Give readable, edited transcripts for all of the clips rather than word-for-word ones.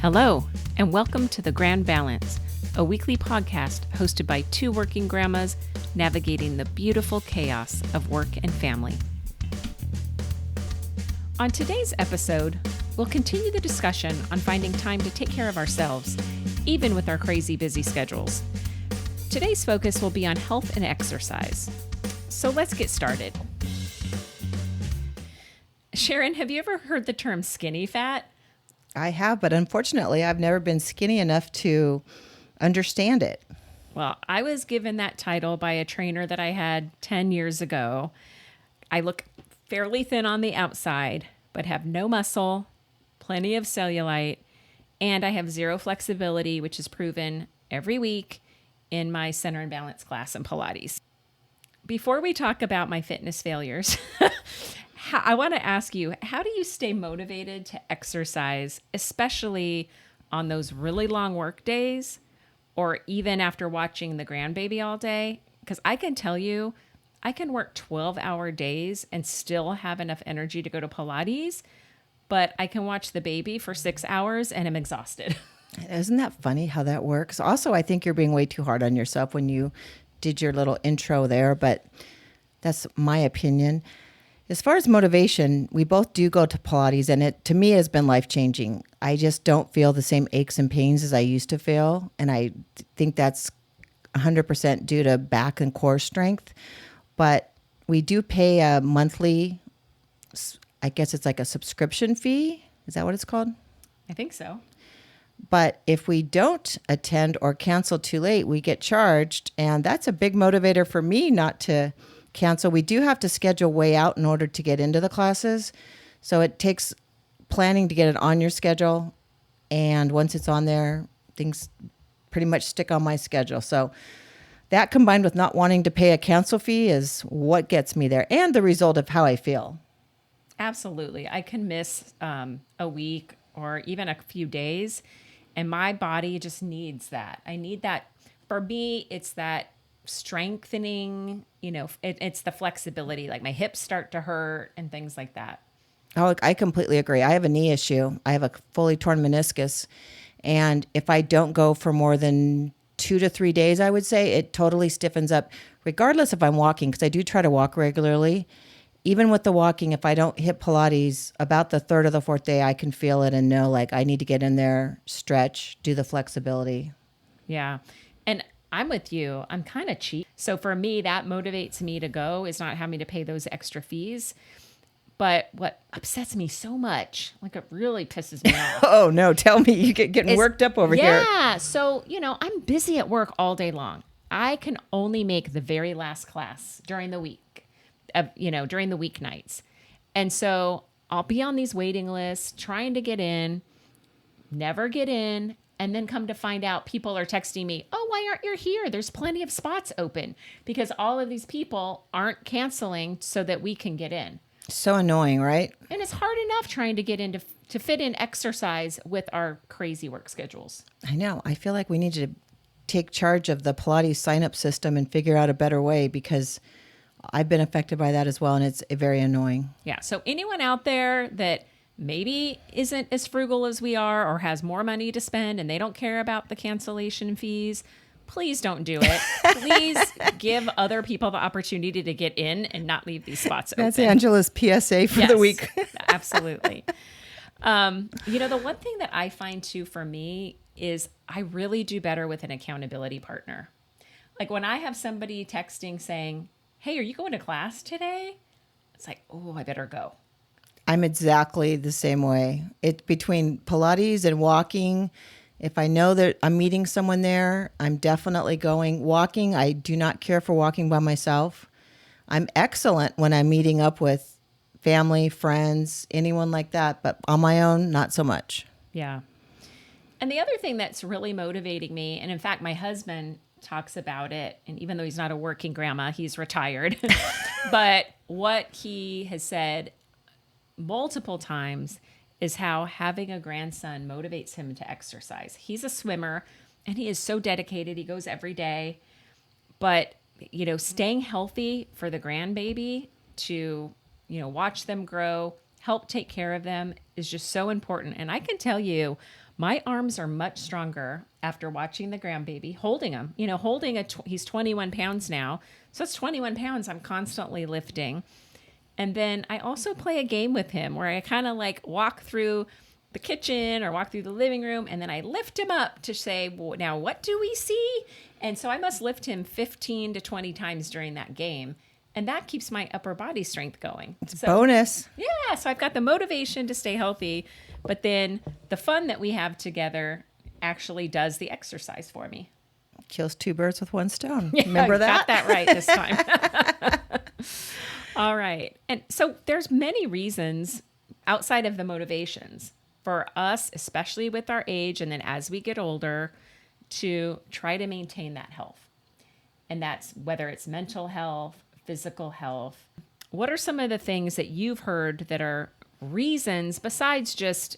Hello, and welcome to The Grand Balance, a weekly podcast hosted by two working grandmas navigating the beautiful chaos of work and family. On today's episode, we'll continue the discussion on finding time to take care of ourselves, even with our crazy busy schedules. Today's focus will be on health and exercise. So let's get started. Sharon, have you ever heard the term skinny fat? I have, but unfortunately, I've never been skinny enough to understand it. Well, I was given that title by a trainer that I had 10 years ago. I look fairly thin on the outside, but have no muscle, plenty of cellulite, and I have zero flexibility, which is proven every week in my center and balance class in Pilates. Before we talk about my fitness failures, I want to ask you, how do you stay motivated to exercise, especially on those really long work days or even after watching the grandbaby all day? Because I can tell you, I can work 12-hour days and still have enough energy to go to Pilates, but I can watch the baby for 6 hours and I'm exhausted. Isn't that funny how that works? Also, I think you're being way too hard on yourself when you did your little intro there, but that's my opinion. As far as motivation, we both do go to Pilates, and it, to me, has been life-changing. I just don't feel the same aches and pains as I used to feel, and I think that's 100% due to back and core strength. But we do pay a monthly, I guess it's like a subscription fee. Is that what it's called? I think so. But if we don't attend or cancel too late, we get charged, and that's a big motivator for me not to cancel. We do have to schedule way out in order to get into the classes. So it takes planning to get it on your schedule. And once it's on there, things pretty much stick on my schedule. So that combined with not wanting to pay a cancel fee is what gets me there and the result of how I feel. Absolutely. I can miss a week or even a few days, and my body just needs that. I need that. For me, it's that strengthening, it's the flexibility, like my hips start to hurt and things like that. Oh, I completely agree. I have a knee issue. I have a fully torn meniscus. And if I don't go for more than 2 to 3 days, I would say it totally stiffens up, regardless if I'm walking, because I do try to walk regularly. Even with the walking, if I don't hit Pilates, about the third or the fourth day, I can feel it and know like I need to get in there, stretch, do the flexibility. Yeah. And I'm with you. I'm kind of cheap. So for me, that motivates me to go, is not having to pay those extra fees. But what upsets me so much, like it really pisses me off. Oh, no. Tell me. You get getting worked up over here. Yeah. So, I'm busy at work all day long. I can only make the very last class during the week, during the weeknights. And so I'll be on these waiting lists trying to get in, never get in. And then come to find out, people are texting me, oh, why aren't you here? There's plenty of spots open, because all of these people aren't canceling so that we can get in. So annoying, right? And it's hard enough trying to get in to fit in exercise with our crazy work schedules. I know. I feel like we need to take charge of the Pilates sign-up system and figure out a better way, because I've been affected by that as well, and it's very annoying. Yeah. So anyone out there that maybe isn't as frugal as we are or has more money to spend and they don't care about the cancellation fees, please don't do it. Please give other people the opportunity to get in and not leave these spots open. That's Angela's PSA for the week. Absolutely. The one thing that I find too for me is I really do better with an accountability partner. Like when I have somebody texting saying, hey, are you going to class today? It's like, oh, I better go. I'm exactly the same way. It's between Pilates and walking. If I know that I'm meeting someone there, I'm definitely going. Walking, I do not care for walking by myself. I'm excellent when I'm meeting up with family, friends, anyone like that. But on my own, not so much. Yeah. And the other thing that's really motivating me, and in fact, my husband talks about it, and even though he's not a working grandma, he's retired. But what he has said multiple times is how having a grandson motivates him to exercise. He's a swimmer and he is so dedicated. He goes every day. But, staying healthy for the grandbaby to, watch them grow help take care of them is just so important. And I can tell you, my arms are much stronger after watching the grandbaby, holding him. He's 21 pounds now. So it's 21 pounds I'm constantly lifting. And then I also play a game with him where I kind of like walk through the kitchen or walk through the living room, and then I lift him up to say, well, now what do we see? And so I must lift him 15 to 20 times during that game. And that keeps my upper body strength going. It's a bonus. Yeah. So I've got the motivation to stay healthy, but then the fun that we have together actually does the exercise for me. Kills two birds with one stone. Yeah, Remember that? Got that right this time. All right. And so there's many reasons outside of the motivations for us, especially with our age and then as we get older, to try to maintain that health. And that's whether it's mental health, physical health. What are some of the things that you've heard that are reasons besides just,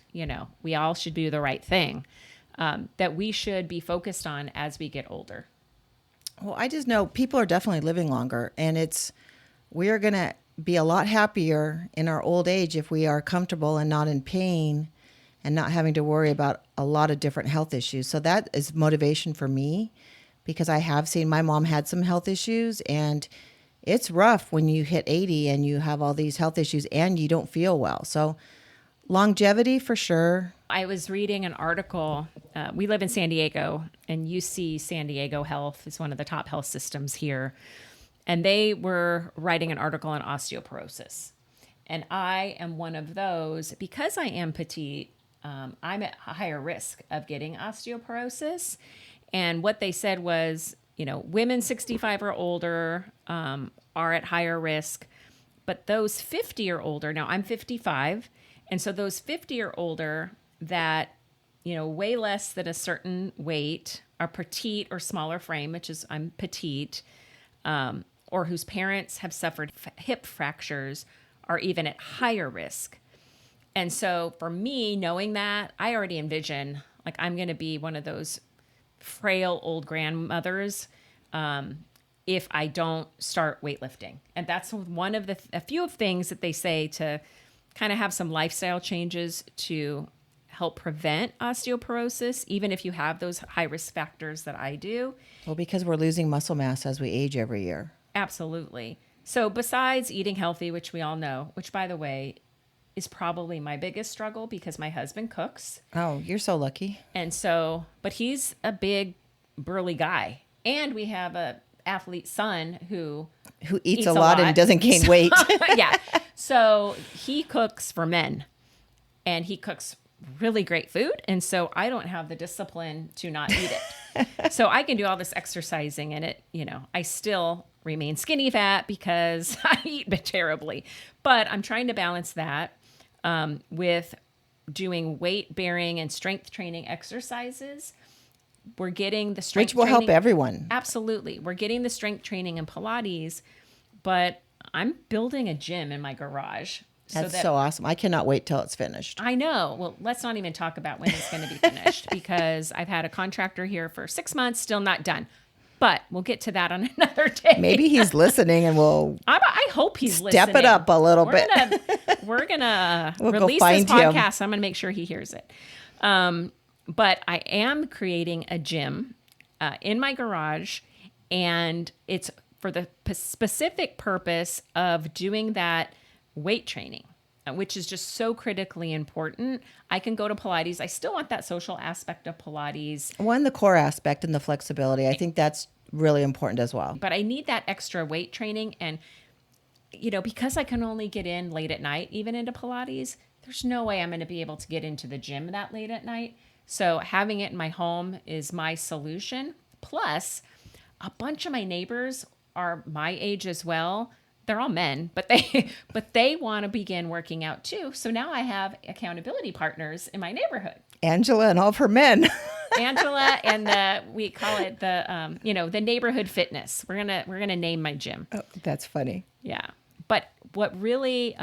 we all should do the right thing, that we should be focused on as we get older? Well, I just know people are definitely living longer, and we're going to be a lot happier in our old age if we are comfortable and not in pain and not having to worry about a lot of different health issues. So that is motivation for me, because I have seen my mom had some health issues, and it's rough when you hit 80 and you have all these health issues and you don't feel well. So longevity for sure. I was reading an article. We live in San Diego, and UC San Diego Health is one of the top health systems here. And they were writing an article on osteoporosis. And I am one of those, because I am petite, I'm at a higher risk of getting osteoporosis. And what they said was, women 65 or older are at higher risk, but those 50 or older, now I'm 55, and so those 50 or older that, weigh less than a certain weight, are petite or smaller frame, which is I'm petite, or whose parents have suffered hip fractures, are even at higher risk. And so for me, knowing that, I already envision like I'm going to be one of those frail old grandmothers if I don't start weightlifting. And that's one of a few of things that they say to kind of have some lifestyle changes to help prevent osteoporosis, even if you have those high risk factors that I do. Well, because we're losing muscle mass as we age every year. Absolutely. So besides eating healthy, which we all know, which by the way, is probably my biggest struggle because my husband cooks. Oh, you're so lucky. And so, but he's a big burly guy. And we have a athlete son who eats a lot and doesn't gain weight. Yeah. So he cooks for men, and he cooks really great food. And so I don't have the discipline to not eat it. So I can do all this exercising, and I still remain skinny fat because I eat terribly. But I'm trying to balance that with doing weight bearing and strength training exercises. We're getting the strength which will training. help everyone. Absolutely. We're getting the strength training and Pilates, but I'm building a gym in my garage. That's so awesome. I cannot wait till it's finished. I know. Well, let's not even talk about when it's going to be finished because I've had a contractor here for 6 months, still not done. But we'll get to that on another day. Maybe he's listening, and I hope he's listening. Step it up a little bit. We're gonna we'll release go find this podcast. him. I'm gonna make sure he hears it. But I am creating a gym in my garage, and it's for the specific purpose of doing that weight training, which is just so critically important. I can go to Pilates. I still want that social aspect of Pilates. One, the core aspect and the flexibility. I think that's really important as well. But I need that extra weight training. And, because I can only get in late at night, even into Pilates, there's no way I'm going to be able to get into the gym that late at night. So having it in my home is my solution. Plus, a bunch of my neighbors are my age as well. They're all men, but they want to begin working out too. So now I have accountability partners in my neighborhood. Angela and all of her men. Angela and we call it the neighborhood fitness. We're gonna name my gym. Oh, that's funny. Yeah, but what really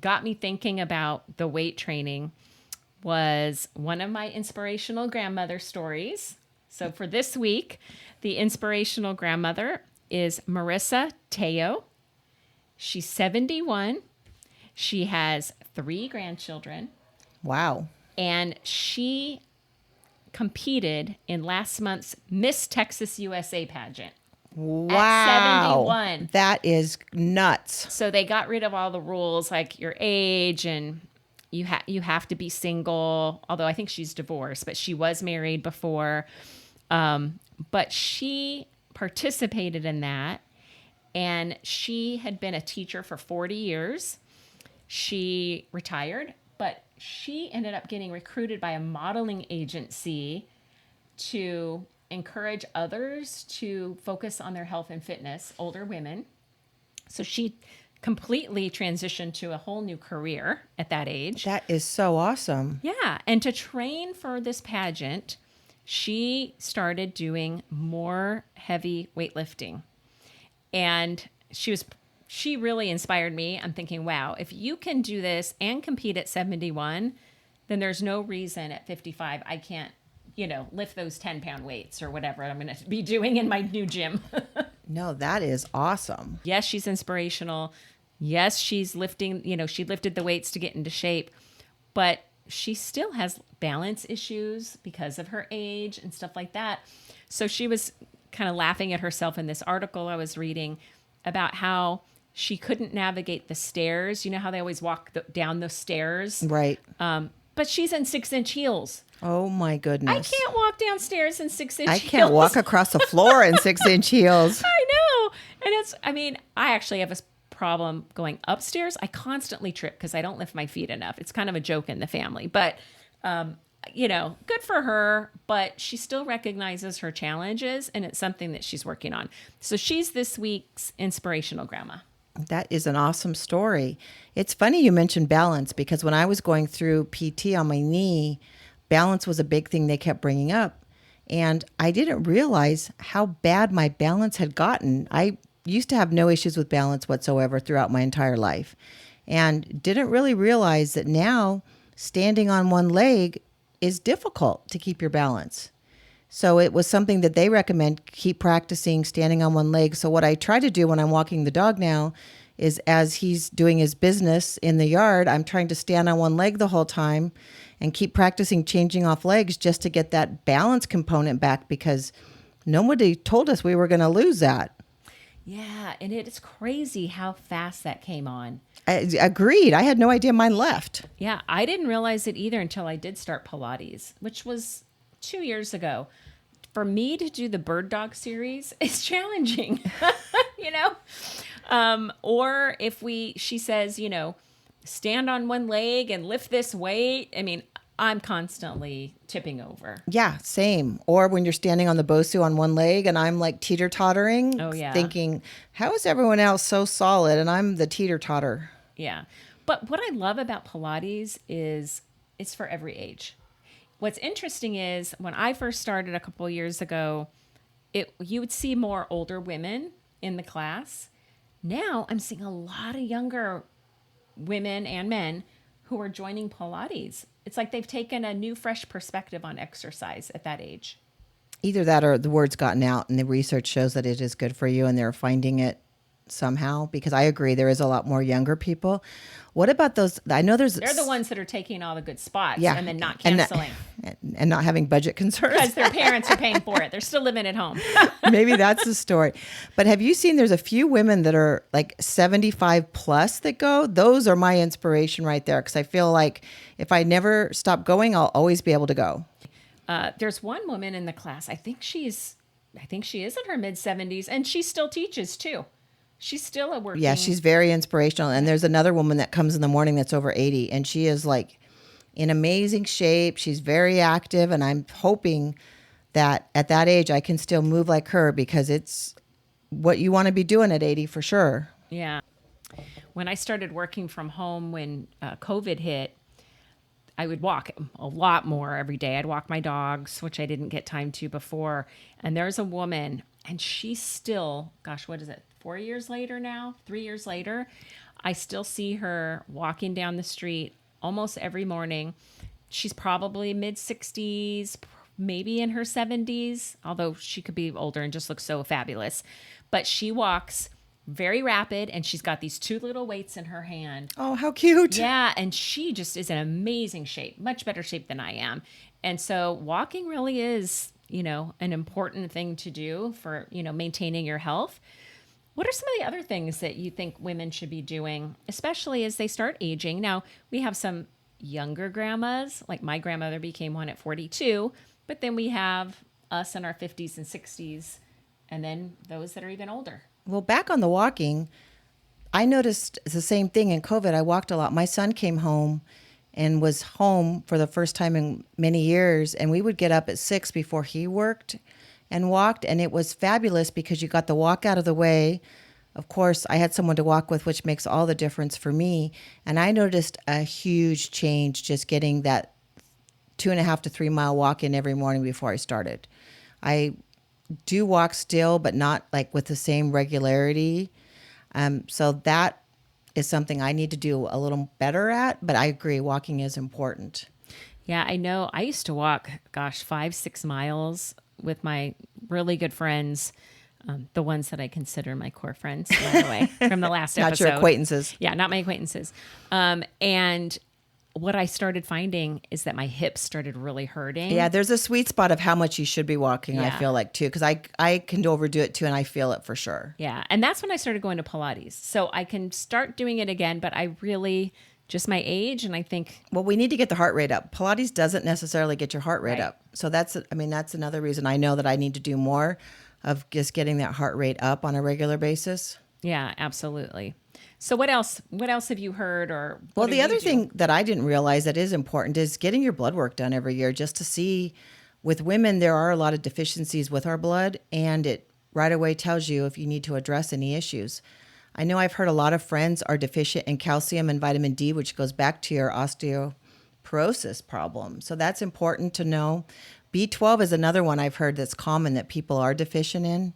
got me thinking about the weight training was one of my inspirational grandmother stories. So for this week, the inspirational grandmother is Marissa Teo. She's 71. She has 3 grandchildren, Wow. and she competed in last month's Miss Texas USA pageant. At Wow. 71. That is nuts. So they got rid of all the rules like your age and you have to be single, although I think she's divorced, but she was married before. But she participated in that, and she had been a teacher for 40 years. She retired, but she ended up getting recruited by a modeling agency to encourage others to focus on their health and fitness, older women. So she completely transitioned to a whole new career at that age. That is so awesome. Yeah. And to train for this pageant, she started doing more heavy weightlifting. And she really inspired me. I'm thinking, wow, if you can do this and compete at 71, then there's no reason at 55 I can't, lift those 10-pound weights or whatever I'm going to be doing in my new gym. No, that is awesome. Yes, she's inspirational. Yes, she's lifting, she lifted the weights to get into shape, but she still has balance issues because of her age and stuff like that. So she was kind of laughing at herself in this article I was reading about how she couldn't navigate the stairs. You know how they always walk down the stairs? Right. But she's in 6-inch heels. Oh my goodness. I can't walk downstairs in 6-inch heels. I can't walk across the floor in 6-inch heels. I know. And I actually have a problem going upstairs. I constantly trip because I don't lift my feet enough. It's kind of a joke in the family, but, good for her, but she still recognizes her challenges, and it's something that she's working on. So she's this week's inspirational grandma. That is an awesome story. It's funny you mentioned balance, because when I was going through PT on my knee, balance was a big thing they kept bringing up. And I didn't realize how bad my balance had gotten. I used to have no issues with balance whatsoever throughout my entire life, and didn't really realize that now standing on one leg is difficult to keep your balance. So it was something that they recommend, keep practicing standing on one leg. So what I try to do when I'm walking the dog now is, as he's doing his business in the yard, I'm trying to stand on one leg the whole time and keep practicing changing off legs just to get that balance component back, because nobody told us we were going to lose that. Yeah, and it's crazy how fast that came on. Agreed. I had no idea mine left. Yeah, I didn't realize it either until I did start Pilates, which was 2 years ago. For me to do the bird dog series is challenging, or if she says, stand on one leg and lift this weight. I'm constantly tipping over. Yeah, same. Or when you're standing on the Bosu on one leg and I'm like teeter-tottering, thinking, how is everyone else so solid and I'm the teeter-totter? Yeah. But what I love about Pilates is it's for every age. What's interesting is when I first started a couple years ago, you would see more older women in the class. Now I'm seeing a lot of younger women and men who are joining Pilates. It's like they've taken a new, fresh perspective on exercise at that age. Either that or the word's gotten out and the research shows that it is good for you and they're finding it somehow, because I agree there is a lot more younger people. What about those? I know they're the ones that are taking all the good spots and then not canceling. And not having budget concerns. Because their parents are paying for it. They're still living at home. Maybe that's the story. But have you seen there's a few women that are like 75 plus that go? Those are my inspiration right there, because I feel like if I never stop going, I'll always be able to go. There's one woman in the class. I think she is in her mid-70s, and she still teaches too. She's still a working. Yeah, she's very inspirational. And there's another woman that comes in the morning that's over 80, and she is like in amazing shape. She's very active, and I'm hoping that at that age I can still move like her, because it's what you want to be doing at 80 for sure. Yeah. When I started working from home when COVID hit, I would walk a lot more every day. I'd walk my dogs, which I didn't get time to before. And there's a woman, and she's still, gosh, what is it? 4 years later now, 3 years later, I still see her walking down the street almost every morning. She's probably mid-60s, maybe in her 70s, although she could be older and just looks so fabulous. But she walks very rapid, and she's got these two little weights in her hand. Oh, how cute. Yeah, and she just is in amazing shape, much better shape than I am. And so walking really is, an important thing to do for, maintaining your health. What are some of the other things that you think women should be doing, especially as they start aging? Now, we have some younger grandmas, like my grandmother became one at 42, but then we have us in our 50s and 60s, and then those that are even older. Well, back on the walking, I noticed the same thing in COVID. I walked a lot. My son came home and was home for the first time in many years, and we would get up at 6 before he worked and walked, and it was fabulous because you got the walk out of the way. Of course, I had someone to walk with, which makes all the difference for me, and I noticed a huge change just getting that 2.5 to 3 mile walk in every morning before I started. I do walk still, but not like with the same regularity. So that is something I need to do a little better at, but I agree, walking is important. Yeah, I know. I used to walk, 5-6 miles with my really good friends, the ones that I consider my core friends, by the way, from the last episode. Not your acquaintances. Yeah, not my acquaintances. And what I started finding is that my hips started really hurting. Yeah, there's a sweet spot of how much you should be walking, Yeah. I feel like, too, because I can overdo it, too, and I feel it for sure. Yeah, and that's when I started going to Pilates. So I can start doing it again, but I really, just my age, and I think... Well, we need to get the heart rate up. Pilates doesn't necessarily get your heart rate Right. up. So that's another reason I know that I need to do more of just getting that heart rate up on a regular basis. Yeah, absolutely. So what else have you heard or what Well, do the you other do? thing that I didn't realize that is important is getting your blood work done every year just to see. With women, there are a lot of deficiencies with our blood, and it right away tells you if you need to address any issues. I know I've heard a lot of friends are deficient in calcium and vitamin D, which goes back to your osteoporosis problem. So that's important to know. B12 is another one I've heard that's common that people are deficient in.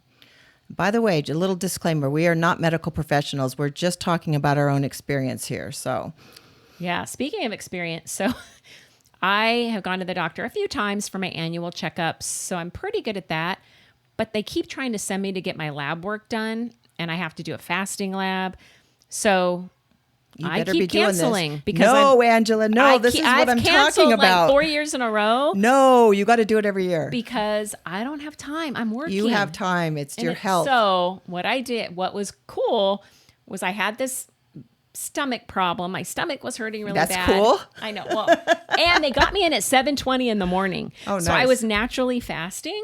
By the way, a little disclaimer, we are not medical professionals. We're just talking about our own experience here. So, Yeah, speaking of experience, so I have gone to the doctor a few times for my annual checkups, so I'm pretty good at that. But they keep trying to send me to get my lab work done, and I have to do a fasting lab. So you I better keep be doing canceling this. because No, Angela, no, this is what I've I'm canceled talking about. like 4 years in a row No, you got to do it every year. because I don't have time. I'm working. You have time. It's your health. So what was cool was I had this stomach problem. My stomach was hurting really That's bad. cool. I know. Well, and they got me in at 7:20 in the morning. Oh, So I nice. was naturally fasting.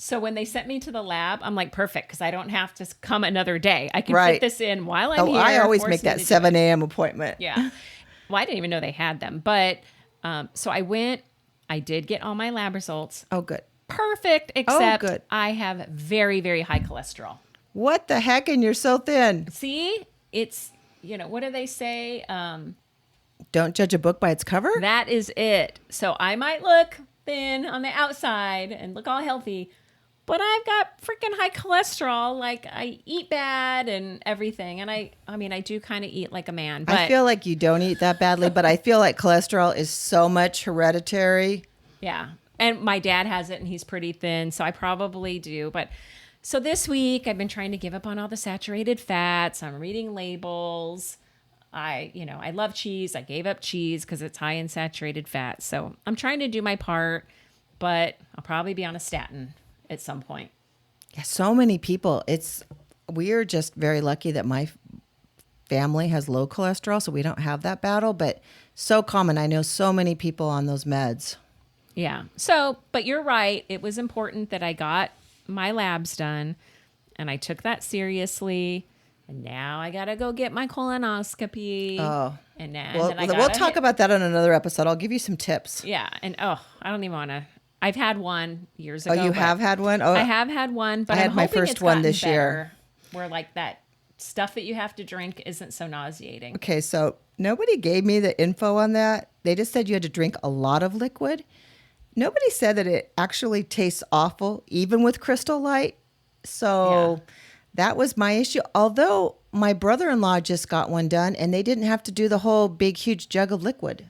So when they sent me to the lab, I'm like, perfect, because I don't have to come another day. I can Right. fit this in while I'm here. I always force make me that to do 7 it. a.m. appointment. Yeah. Well, I didn't even know they had them. But so I went, I did get all my lab results. Oh, good. Perfect, except good. I have very, very high cholesterol. What the heck? And you're so thin. See, it's, what do they say? Don't judge a book by its cover. That is it. So I might look thin on the outside and look all healthy, but I've got freaking high cholesterol. Like I eat bad and everything. And I do kind of eat like a man, but I feel like you don't eat that badly, but I feel like cholesterol is so much hereditary. yeah. And my dad has it and he's pretty thin. So I probably do. But so this week I've been trying to give up on all the saturated fats. I'm reading labels. I love cheese. I gave up cheese because it's high in saturated fat. So I'm trying to do my part, but I'll probably be on a statin at some point. Yeah, so many people. We are just very lucky that my family has low cholesterol, so we don't have that battle, but so common. I know so many people on those meds. Yeah. So, but you're right. It was important that I got my labs done and I took that seriously. And now I got to go get my colonoscopy. Oh. And Well, then we'll talk about that on another episode. I'll give you some tips. Yeah. And I don't even want to. I've had one years ago. Oh, you but have had one? Oh, I have had one, but I had I'm my hoping first it's one gotten this year. better, where like that stuff that you have to drink isn't so nauseating. Okay, so nobody gave me the info on that. They just said you had to drink a lot of liquid. Nobody said that it actually tastes awful, even with Crystal Light. So that was my issue. Although my brother-in-law just got one done, and they didn't have to do the whole big, huge jug of liquid.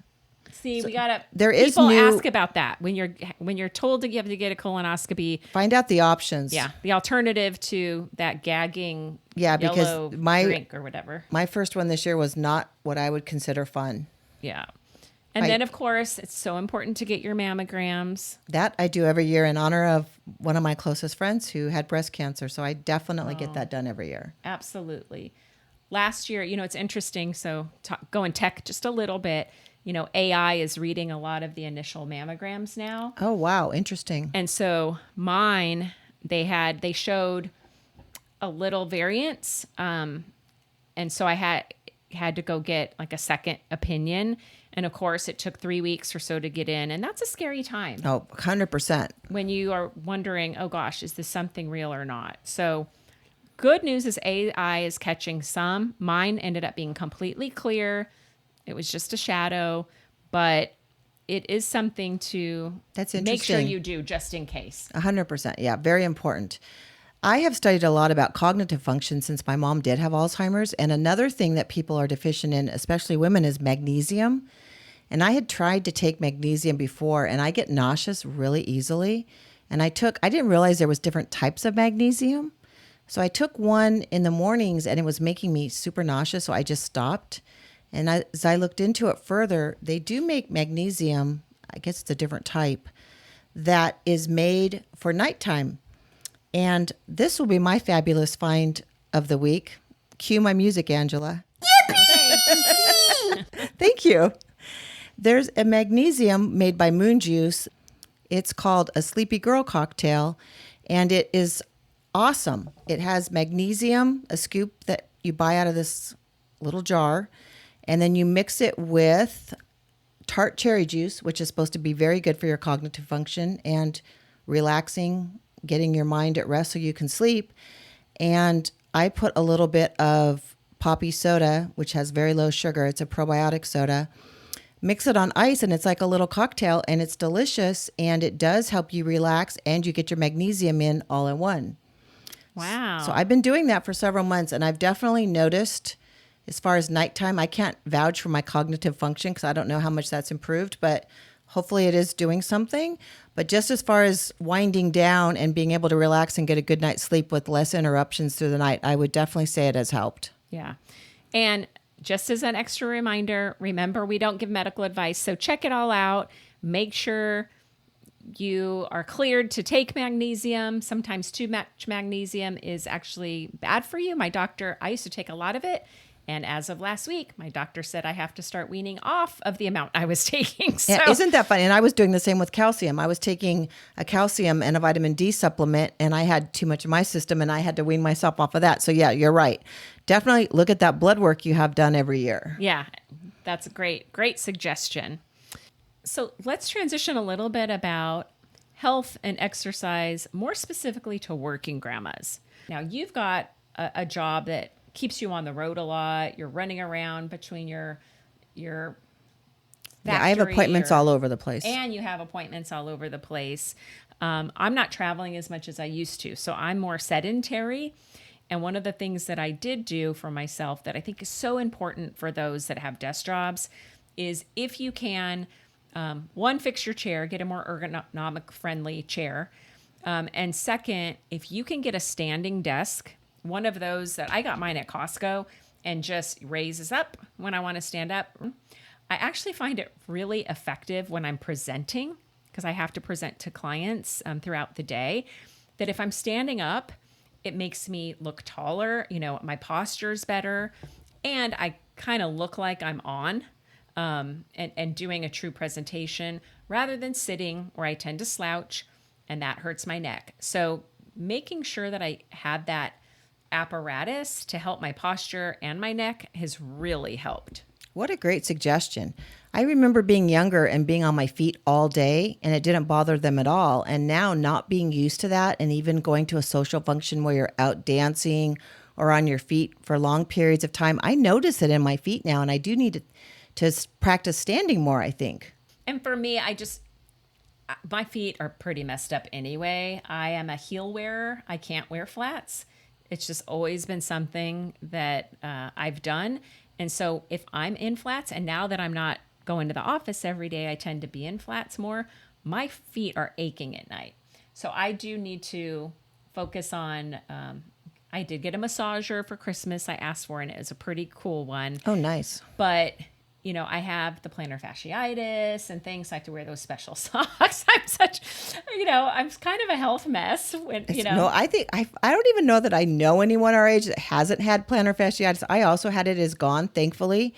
See, we gotta. There is people new- ask about that when you're told that you have to get a colonoscopy. Find out the options. Yeah, the alternative to that gagging because yellow drink or whatever. My first one this year was not what I would consider fun. Yeah. And then, of course, it's so important to get your mammograms. That I do every year in honor of one of my closest friends who had breast cancer. So I definitely get that done every year. Absolutely. Last year, it's interesting. So going tech just a little bit, AI is reading a lot of the initial mammograms now. Oh, wow. Interesting. And so mine, they showed a little variance. And so I had to go get like a second opinion. And of course, it took 3 weeks or so to get in. And that's a scary time. Oh, 100%. When you are wondering, oh gosh, is this something real or not? So good news is AI is catching some. Mine ended up being completely clear. It was just a shadow, but it is something to make sure you do just in case. 100%. Yeah, very important. I have studied a lot about cognitive function since my mom did have Alzheimer's. And another thing that people are deficient in, especially women, is magnesium. And I had tried to take magnesium before, and I get nauseous really easily. And I didn't realize there was different types of magnesium. So I took one in the mornings, and it was making me super nauseous, so I just stopped. And as I looked into it further, they do make magnesium, I guess it's a different type, that is made for nighttime. And this will be my fabulous find of the week. Cue my music, Angela. Yippee! Thank you. There's a magnesium made by Moon Juice. It's called a Sleepy Girl cocktail, and it is awesome. It has magnesium, a scoop that you buy out of this little jar, and then you mix it with tart cherry juice, which is supposed to be very good for your cognitive function and relaxing, getting your mind at rest so you can sleep. And I put a little bit of Poppi soda, which has very low sugar. It's a probiotic soda. Mix it on ice, and it's like a little cocktail, and it's delicious, and it does help you relax, and you get your magnesium in all in one. Wow. So I've been doing that for several months, and I've definitely noticed, as far as nighttime, I can't vouch for my cognitive function because I don't know how much that's improved, but hopefully it is doing something. But just as far as winding down and being able to relax and get a good night's sleep with less interruptions through the night, I would definitely say it has helped. Yeah. And just as an extra reminder, remember, we don't give medical advice. So check it all out. Make sure you are cleared to take magnesium. Sometimes too much magnesium is actually bad for you. I used to take a lot of it. And as of last week, my doctor said I have to start weaning off of the amount I was taking. So. Yeah, isn't that funny? And I was doing the same with calcium. I was taking a calcium and a vitamin D supplement, and I had too much in my system, and I had to wean myself off of that. So yeah, you're right. Definitely look at that blood work you have done every year. Yeah, that's a great suggestion. So let's transition a little bit about health and exercise, more specifically to working grandmas. Now, you've got a job that keeps you on the road a lot. You're running around between your factory. Yeah, I have appointments all over the place. And you have appointments all over the place. I'm not traveling as much as I used to, so I'm more sedentary. And one of the things that I did do for myself that I think is so important for those that have desk jobs is, if you can, one, fix your chair, get a more ergonomic friendly chair. And second, if you can get a standing desk, one of those that I got mine at Costco and just raises up when I want to stand up. I actually find it really effective when I'm presenting, because I have to present to clients throughout the day, that if I'm standing up, it makes me look taller. My posture's better, and I kind of look like I'm on and doing a true presentation rather than sitting where I tend to slouch, and that hurts my neck. So making sure that I had that apparatus to help my posture and my neck has really helped. What a great suggestion. I remember being younger and being on my feet all day, and it didn't bother them at all. And now, not being used to that, and even going to a social function where you're out dancing or on your feet for long periods of time, I notice it in my feet now, and I do need to practice standing more, I think. And for me, my feet are pretty messed up anyway. I am a heel wearer. I can't wear flats. It's just always been something that I've done. And so if I'm in flats, and now that I'm not go into the office every day, I tend to be in flats more. My feet are aching at night. So I do need to focus on, I did get a massager for Christmas. I asked for, and it was a pretty cool one. Oh, nice. But, I have the plantar fasciitis and things. So I have to wear those special socks. I'm such, I'm kind of a health mess when, No, I think I don't even know that I know anyone our age that hasn't had plantar fasciitis. I also had it. Is gone, thankfully.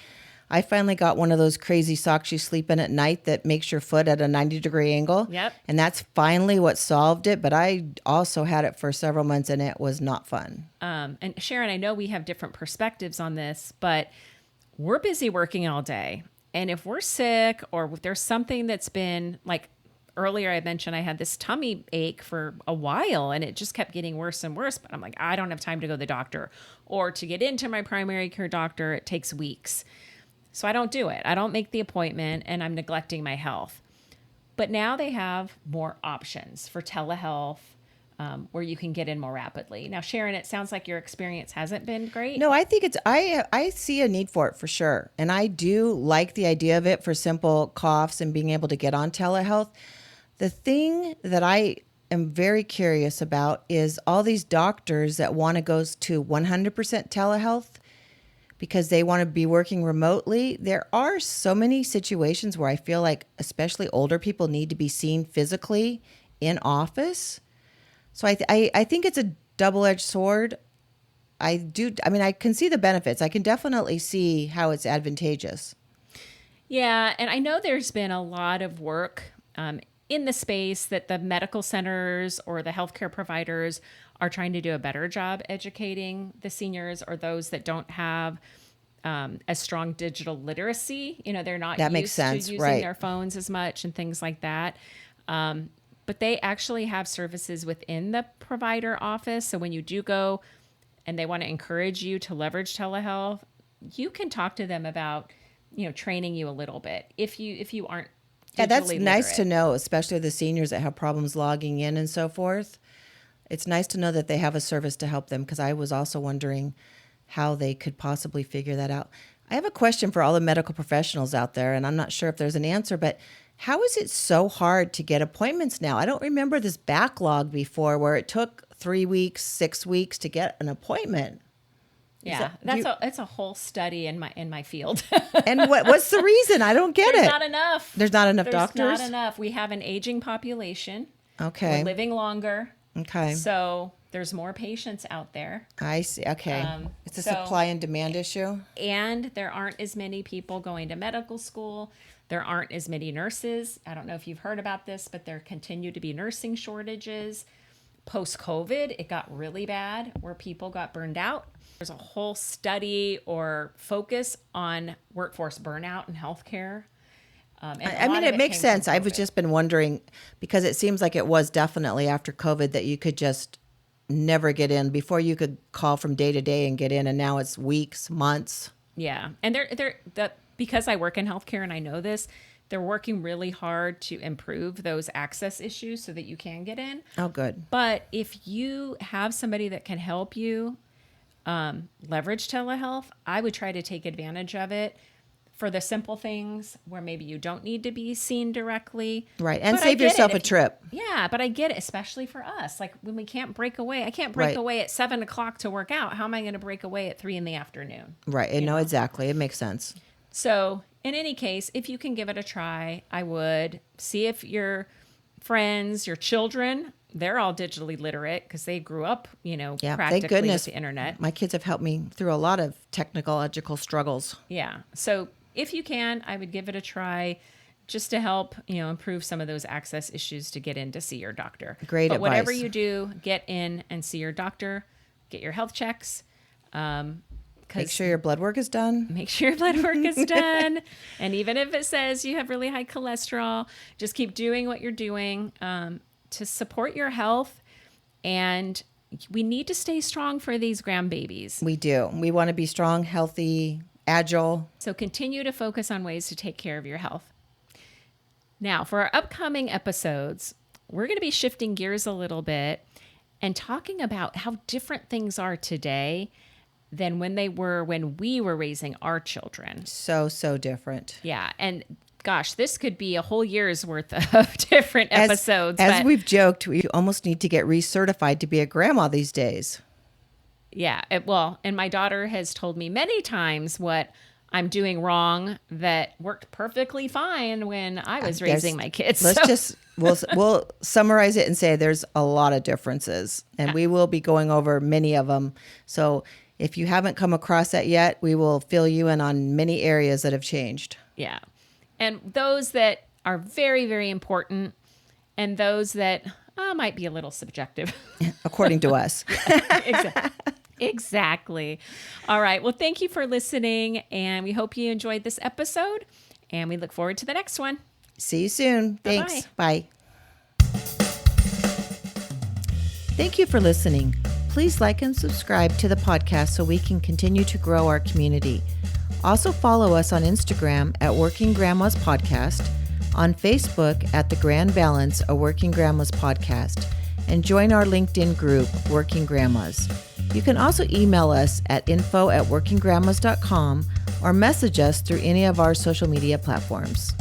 I finally got one of those crazy socks you sleep in at night that makes your foot at a 90-degree angle. Yep. And that's finally what solved it. But I also had it for several months, and it was not fun. And Sharon, I know we have different perspectives on this, but we're busy working all day. And if we're sick or if there's something that's been like earlier, I mentioned I had this tummy ache for a while and it just kept getting worse and worse. But I'm like, I don't have time to go to the doctor, or to get into my primary care doctor, it takes weeks. So I don't do it. I don't make the appointment, and I'm neglecting my health. But now they have more options for telehealth, where you can get in more rapidly. Now, Sharon, it sounds like your experience hasn't been great. No, I think I see a need for it for sure. And I do like the idea of it for simple coughs and being able to get on telehealth. The thing that I am very curious about is all these doctors that want to go to 100% telehealth because they want to be working remotely. There are so many situations where I feel like especially older people need to be seen physically in office. So I think it's a double-edged sword. I can see the benefits. I can definitely see how it's advantageous. Yeah, and I know there's been a lot of work in the space that the medical centers or the healthcare providers are trying to do a better job educating the seniors or those that don't have a strong digital literacy. They're not that used makes sense, to using right. their phones as much and things like that. But they actually have services within the provider office. So when you do go and they want to encourage you to leverage telehealth, you can talk to them about, training you a little bit if you aren't. Yeah, that's digitally nice literate. to know, especially the seniors that have problems logging in and so forth. It's nice to know that they have a service to help them, because I was also wondering how they could possibly figure that out. I have a question for all the medical professionals out there, and I'm not sure if there's an answer, but how is it so hard to get appointments now? I don't remember this backlog before where it took 3 weeks, 6 weeks to get an appointment. Yeah, it's a whole study in my field. And what's the reason? I don't get There's it. not enough. There's not enough doctors? There's not enough. We have an aging population. Okay. We're living longer. Okay. So there's more patients out there. I see. Okay. It's a so- supply and demand issue. And there aren't as many people going to medical school. There aren't as many nurses. I don't know if you've heard about this, but there continue to be nursing shortages. Post-COVID, it got really bad where people got burned out. There's a whole study or focus on workforce burnout in healthcare. It makes sense. I've just been wondering, because it seems like it was definitely after COVID that you could just never get in. Before you could call from day to day and get in, and now it's weeks, months. Yeah. And because I work in healthcare and I know this, they're working really hard to improve those access issues so that you can get in. Oh, good. But if you have somebody that can help you leverage telehealth, I would try to take advantage of it for the simple things where maybe you don't need to be seen directly. Right. And But I save get yourself it a trip. Yeah, but I get it, especially for us. Like when we can't break away. I can't break Right. away at 7:00 to work out. How am I going to break away at 3 p.m? Right. No, exactly. It makes sense. So in any case, if you can give it a try, I would see if your friends, your children, they're all digitally literate because they grew up, Yeah. practically Thank goodness. with the internet. My kids have helped me through a lot of technological struggles. Yeah. So if you can, I would give it a try just to help, improve some of those access issues to get in to see your doctor. Great But whatever advice. you do, get in and see your doctor, get your health checks. Make sure your blood work is done. Make sure your blood work is done. And even if it says you have really high cholesterol, just keep doing what you're doing to support your health. And we need to stay strong for these grandbabies. We do. We want to be strong, healthy, agile. So continue to focus on ways to take care of your health. Now, for our upcoming episodes, we're going to be shifting gears a little bit and talking about how different things are today than when they were when we were raising our children. So different. Yeah. And gosh, this could be a whole year's worth of different episodes. As we've joked, we almost need to get recertified to be a grandma these days. Yeah. And my daughter has told me many times what I'm doing wrong that worked perfectly fine when I was raising my kids. We'll summarize it and say there's a lot of differences, and we will be going over many of them. So if you haven't come across that yet, we will fill you in on many areas that have changed. Yeah. And those that are very, very important, and those that might be a little subjective. According to us. Exactly. All right. Well, thank you for listening, and we hope you enjoyed this episode, and we look forward to the next one. See you soon. Thanks. Bye. Thank you for listening. Please like and subscribe to the podcast so we can continue to grow our community. Also follow us on Instagram at Working Grandmas Podcast, on Facebook at The Grand Balance, a Working Grandmas Podcast, and join our LinkedIn group, Working Grandmas. You can also email us at info@workinggrandmas.com or message us through any of our social media platforms.